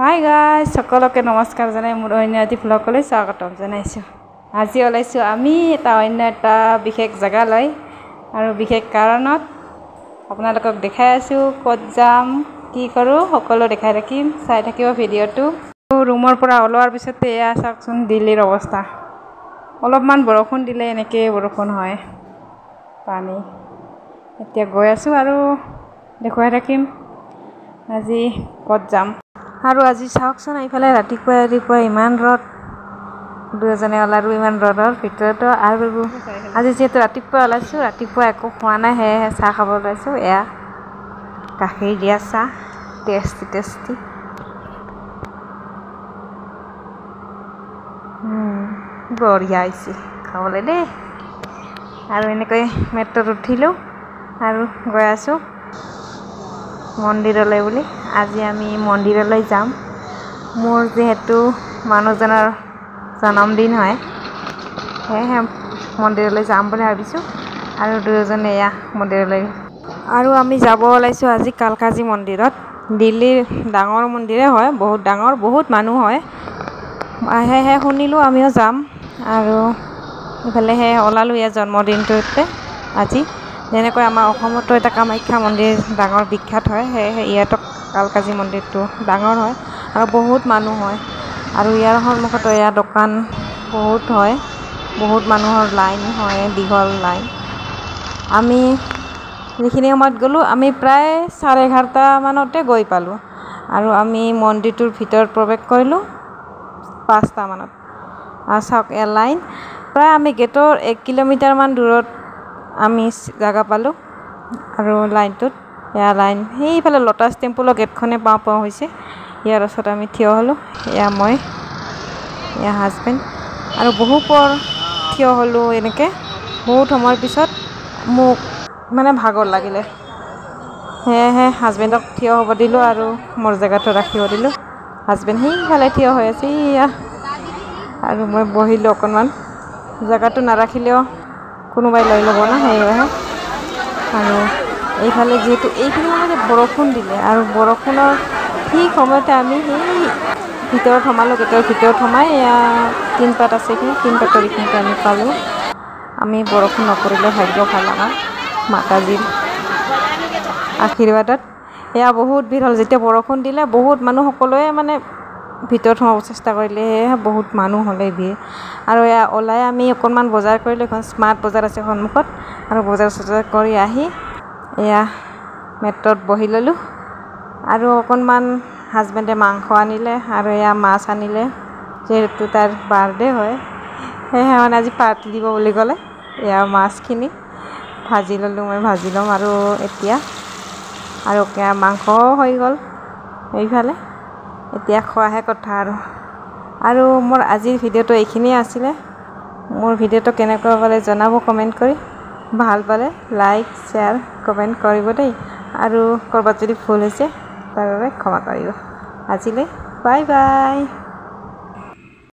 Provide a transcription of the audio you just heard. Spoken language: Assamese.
হাই গাইজ, সকলোকে নমস্কাৰ জনাই মোৰ অন্য এটি ভ্লগলৈ স্বাগতম জনাইছোঁ। আজি ওলাইছোঁ আমি অন্য এটা বিশেষ জেগালৈ আৰু বিশেষ কাৰণত আপোনালোকক দেখাই আছোঁ। ক'ত যাম, কি কৰোঁ সকলো দেখাই থাকিম, চাই থাকিব ভিডিঅ'টো। ৰুমৰ পৰা ওলোৱাৰ পিছতে এয়া চাওকচোন দিল্লীৰ অৱস্থা। অলপমান বৰষুণ দিলে এনেকৈ বৰষুণ হয়, পানী। এতিয়া গৈ আছোঁ আৰু দেখুৱাই থাকিম আজি ক'ত যাম। আৰু আজি চাওকচোন এইফালে ৰাতিপুৱা ইমান ৰ'দ, দুজনে ওলালো ইমান ৰ'দৰ ভিতৰতো। আৰু আজি যিহেতু ৰাতিপুৱা ওলাইছোঁ, ৰাতিপুৱা একো খোৱা নাই, সেয়েহে চাহ খাব ওলাইছোঁ। এয়া গাখীৰ দিয়া চাহ, টেষ্টি বঢ়িয়া হৈছে খাবলৈ দেই। আৰু এনেকৈ মেট্ৰত উঠিলোঁ আৰু গৈ আছোঁ মন্দিৰলৈ বুলি। আজি আমি মন্দিৰলৈ যাম। মোৰ যিহেতু মানুহজনৰ জন্মদিন হয়, সেয়েহে মন্দিৰলৈ যাম বুলি ভাবিছোঁ। আৰু দুয়োজনে এয়া মন্দিৰলৈ আৰু আমি যাব ওলাইছোঁ আজি কালকাজী মন্দিৰত। দিল্লীৰ ডাঙৰ মন্দিৰে হয়, বহুত ডাঙৰ, বহুত মানুহ হয়। সেয়েহে শুনিলোঁ আমিও যাম। আৰু ইফালেহে ওলালোঁ ইয়াৰ জন্মদিনটোতে আজি। যেনেকৈ আমাৰ অসমতো এটা কামাখ্যা মন্দিৰ ডাঙৰ বিখ্যাত হয়, সেয়েহে ইয়াতো কালকাজী মন্দিৰটো ডাঙৰ হয় আৰু বহুত মানুহ হয়। আৰু ইয়াৰ সন্মুখতো এয়া দোকান বহুত হয়, বহুত মানুহৰ লাইন হয়, দীঘল লাইন। আমি যিখিনি সময়ত গ'লোঁ, আমি প্ৰায় 11:30 মানতে গৈ পালোঁ। আৰু আমি মন্দিৰটোৰ ভিতৰত প্ৰৱেশ কৰিলোঁ 5টা মানত। আৰু চাওক এয়া লাইন, প্ৰায় আমি গেটৰ 1 কিলোমিটাৰমান দূৰত আমি জাগা পালোঁ। আৰু লাইনটোত এয়া লাইন সেইফালে ল'টাছ টেম্পলৰ গেটখনে পাওঁ হৈছে। ইয়াৰ ওচৰত আমি থিয় হ'লোঁ, এয়া মই, এয়া হাজবেণ্ড। আৰু বহু পৰ থিয় হ'লোঁ এনেকৈ। বহুত সময়ৰ পিছত মোক মানে ভাগৰ লাগিলে, সেয়েহে হাজবেণ্ডক থিয় হ'ব দিলোঁ আৰু মোৰ জেগাটো ৰাখিব দিলোঁ। হাজবেণ্ড সেইফালে থিয় হৈ আছে এয়া, আৰু মই বহিলোঁ অকণমান। জেগাটো নাৰাখিলেও কোনোবাই লৈ ল'ব না, সেয়েহে। আৰু এইফালে যিহেতু এইখিনি সময়তে বৰষুণ দিলে, আৰু বৰষুণৰ ঠিক সময়তে আমি সেই ভিতৰত সোমালোঁ। গেটৰ ভিতৰত সোমাই এয়া টিনপাত আছে, এইখিনি টিনপাতৰ এইখিনিতে আমি পালোঁ। আমি বৰষুণ নপৰিলে ভাগ্য ভাল আমাৰ, মাতাজীৰ আশীৰ্বাদত। এয়া বহুত ভিৰ হ'ল, যেতিয়া বৰষুণ দিলে বহুত মানুহ, সকলোৱে মানে ভিতৰত সোমাব চেষ্টা কৰিলে, সেয়েহে বহুত মানুহ হ'লে ভিৰ। আৰু এয়া ওলাই আমি অকণমান বজাৰ কৰিলোঁ, এখন স্মাৰ্ট বজাৰ আছে সন্মুখত। আৰু বজাৰ কৰি আহি এয়া মেট্ৰত বহি ল'লোঁ। আৰু অকণমান হাজবেণ্ডে মাংস আনিলে আৰু এয়া মাছ আনিলে, যিহেতু তাৰ বাৰ্থডে হয়, সেয়েহে মানে আজি পাৰ্টি দিব বুলি ক'লে। এয়া মাছখিনি ভাজি ল'লোঁ, মই ভাজি ল'ম আৰু এতিয়া। আৰু মাংসও হৈ গ'ল এইফালে, এতিয়া খোৱাহে কথা। আৰু মোৰ আজিৰ ভিডিঅ'টো এইখিনিয়ে আছিলে। মোৰ ভিডিঅ'টো কেনেকুৱা পালে জনাব কমেণ্ট কৰি। ভাল পালে লাইক, শ্বেয়াৰ, কমেণ্ট কৰিব দেই। আৰু ক'ৰবাত যদি ভুল হৈছে তাৰ বাবে ক্ষমা কৰিব। আজিলৈ বাই বাই।